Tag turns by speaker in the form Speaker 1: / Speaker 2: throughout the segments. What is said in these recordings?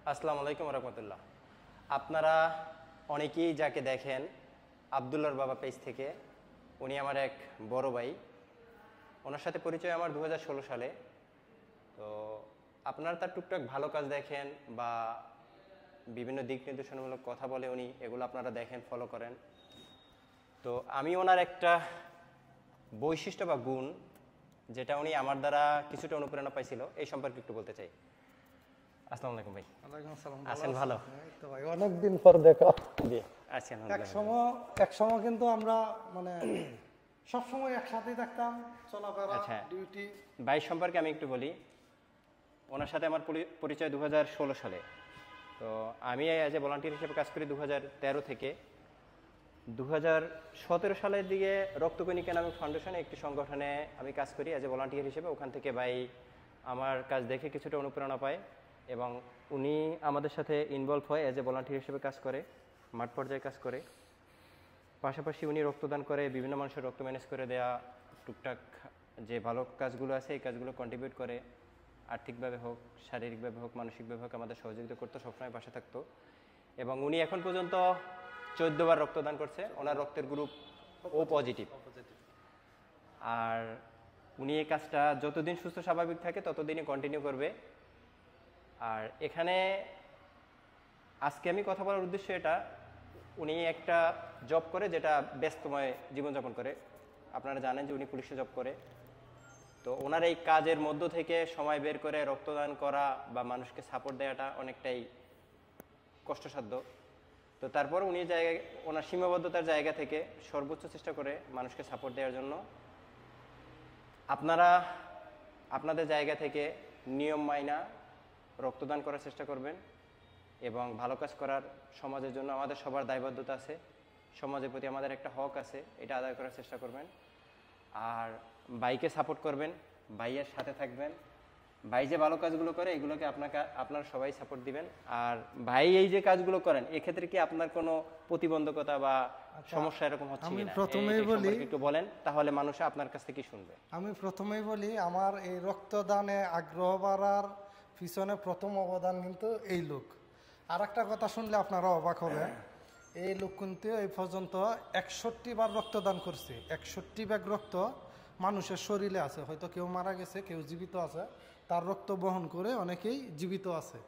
Speaker 1: আসসালামু আলাইকুম রহমতুল্লাহ। আপনারা অনেকেই যাকে দেখেন আবদুল্লার বাবা পেজ থেকে, উনি আমার এক বড় ভাই। ওনার সাথে পরিচয় আমার 2016 সালে। তো আপনারা তার টুকটাক ভালো কাজ দেখেন বা বিভিন্ন দিক নির্দেশনামূলক কথা বলে উনি, এগুলো আপনারা দেখেন, ফলো করেন। তো আমি ওনার একটা বৈশিষ্ট্য বা গুণ, যেটা উনি আমার দ্বারা কিছুটা অনুপ্রেরণা পাইছিল, এই সম্পর্কে একটু বলতে চাই। আসসালামু আলাইকুম ভাই।
Speaker 2: ওয়ালাইকুম আসসালাম।
Speaker 1: আছেন ভালো?
Speaker 2: এই তো ভাই, অনেকদিন পর দেখা।
Speaker 1: জি আছেন।
Speaker 2: এক সময় কিন্তু আমরা মানে সব সময় একসাথেই থাকতাম, চলাফেরা, ডিউটি।
Speaker 1: ভাই সম্পর্কে আমি একটু বলি। ওনার সাথে আমার পরিচয় 2016 সালে। তো আমি অ্যাজ এ ভলান্টিয়ার হিসেবে কাজ করি 2013 থেকে। 2017 সালের দিকে রক্তকণিকা নামক ফাউন্ডেশনে একটি সংগঠনে আমি কাজ করি অ্যাজ এ ভলান্টিয়ার হিসেবে। ওখান থেকে ভাই আমার কাজ দেখে কিছুটা অনুপ্রেরণা পায় এবং উনি আমাদের সাথে ইনভলভ হয়, অ্যাজ এ ভলান্টিয়ার হিসেবে কাজ করে, মাঠ পর্যায়ে কাজ করে। পাশাপাশি উনি রক্তদান করে, বিভিন্ন মানুষের রক্ত ম্যানেজ করে দেয়া, টুকটাক যে ভালো কাজগুলো আছে এই কাজগুলো কন্ট্রিবিউট করে। আর্থিকভাবে হোক, শারীরিকভাবে হোক, মানসিকভাবে হোক আমাদের সহযোগিতা করতো, সবসময় পাশে থাকতো। এবং উনি এখন পর্যন্ত 14 বার রক্তদান করছে। ওনার রক্তের গ্রুপ ও পজিটিভ। আর উনি এই কাজটা যতদিন সুস্থ স্বাভাবিক থাকে ততদিনই কন্টিনিউ করবে। আর এখানে আজকে আমি কথা বলার উদ্দেশ্য এটা, উনি একটা জব করে যেটা ব্যস্তময় জীবনযাপন করে। আপনারা জানেন যে উনি পুলিশে জব করে। তো ওনার এই কাজের মধ্য থেকে সময় বের করে রক্তদান করা বা মানুষকে সাপোর্ট দেওয়াটা অনেকটাই কষ্টসাধ্য। তো তারপর উনি ওনার সীমাবদ্ধতার জায়গা থেকে সর্বোচ্চ চেষ্টা করে মানুষকে সাপোর্ট দেওয়ার জন্য। আপনারা আপনাদের জায়গা থেকে নিয়ম মাইনা রক্তদান করার চেষ্টা করবেন এবং ভালো কাজ করার, সমাজের জন্য আমাদের সবার দায়বদ্ধতা আছে, সমাজের প্রতি আমাদের একটা হক আছে, এটা আদায় করার চেষ্টা করবেন। আর ভাইকে সাপোর্ট করবেন, ভাইয়ের সাথে থাকবেন। ভাই যে ভালো কাজগুলো করে এগুলোকে আপনারা সবাই সাপোর্ট দিবেন। আর ভাই এই যে কাজগুলো করেন এক্ষেত্রে কি আপনার কোনো প্রতিবন্ধকতা বা সমস্যা এরকম হচ্ছে কিনা
Speaker 2: প্রথমেই বলি,
Speaker 1: একটু বলেন, তাহলে মানুষ আপনার কাছ থেকে শুনবে।
Speaker 2: আমি প্রথমেই বলি, আমার এই রক্তদানে আগ্রহ বাড়ার পিছনে প্রথম অবদান কিন্তু এই লোক। আর একটা কথা শুনলে আপনারা অবাক হবে, এই লোক কিন্তু এই পর্যন্ত 61 বার রক্তদান করছে। 61 ব্যাগ রক্ত মানুষের শরীরে আছে, হয়তো কেউ মারা গেছে, কেউ জীবিত আছে, তার রক্ত বহন করে অনেকেই জীবিত আছে।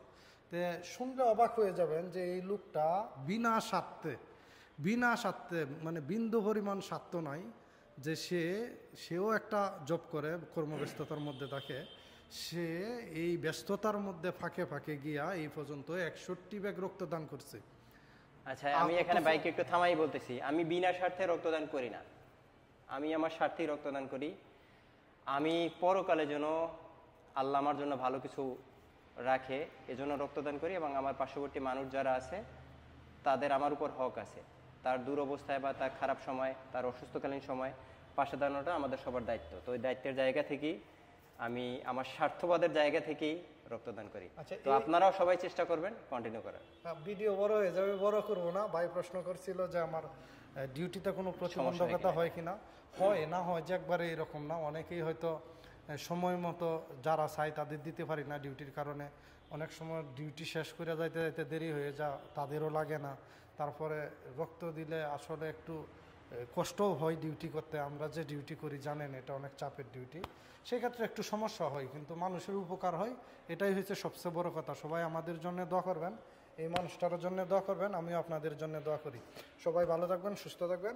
Speaker 2: তো শুনলে অবাক হয়ে যাবেন যে এই লোকটা বিনা স্বার্থে মানে বিন্দু পরিমাণ স্বার্থ নাই যে সেও একটা জব করে, কর্মব্যস্ততার মধ্যে থাকে, সে এই ব্যস্ততার মধ্যে ফাঁকে ফাঁকে গিয়া এই পর্যন্ত 61 ব্যাগ রক্তদান করছে।
Speaker 1: আচ্ছা, আমি এখানে বাইকে একটু থামাই বলতেছি, আমি বিনা স্বার্থে রক্তদান করি না, আমি আমার স্বার্থেই রক্তদান করি। আমি পরকালে যেন আল্লাহ আমার জন্য ভালো কিছু রাখে এজন্য রক্তদান করি এবং আমার পার্শ্ববর্তী মানুষ যারা আছে তাদের আমার উপর হক আছে। তার দুরবস্থায় বা তার খারাপ সময়, তার অসুস্থকালীন সময় পাশে দাঁড়ানোটা আমাদের সবার দায়িত্ব। তো ওই দায়িত্বের জায়গা থেকেই আমি আমার স্বার্থবাদের জায়গা থেকেই রক্তদান করি। তো আপনারাও সবাই চেষ্টা করবেন কন্টিনিউ করার।
Speaker 2: ভিডিও বড় হয়ে যাবে, বড় করবো না। ভাই প্রশ্ন করছিল যে আমার ডিউটিতে কোনো প্রতিবন্ধকতা হয় কিনা। হয় না, হয় যে একবারে এরকম না। অনেকেই হয়তো সময় মতো যারা চায় তাদের দিতে পারি না ডিউটির কারণে। অনেক সময় ডিউটি শেষ করে যাইতে যাইতে দেরি হয়ে যা, তাদেরও লাগে না। তারপরে রক্ত দিলে আসলে একটু কষ্টও হয় ডিউটি করতে। আমরা যে ডিউটি করি জানেন এটা অনেক চাপের ডিউটি, সেক্ষেত্রে একটু সমস্যা হয়, কিন্তু মানুষের উপকার হয়, এটাই হচ্ছে সবচেয়ে বড় কথা। সবাই আমাদের জন্য দোয়া করবেন, এই মানুষটার জন্য দোয়া করবেন, আমিও আপনাদের জন্য দোয়া করি। সবাই ভালো থাকবেন, সুস্থ থাকবেন।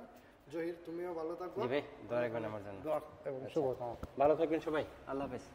Speaker 2: জহির, তুমিও ভালো থাকবে,
Speaker 1: দোয়া রাখবেন আমার জন্য।
Speaker 2: দোয়া এবং শুভকামনা।
Speaker 1: ভালো থাকবেন সবাই, আল্লাহ হাফেজ।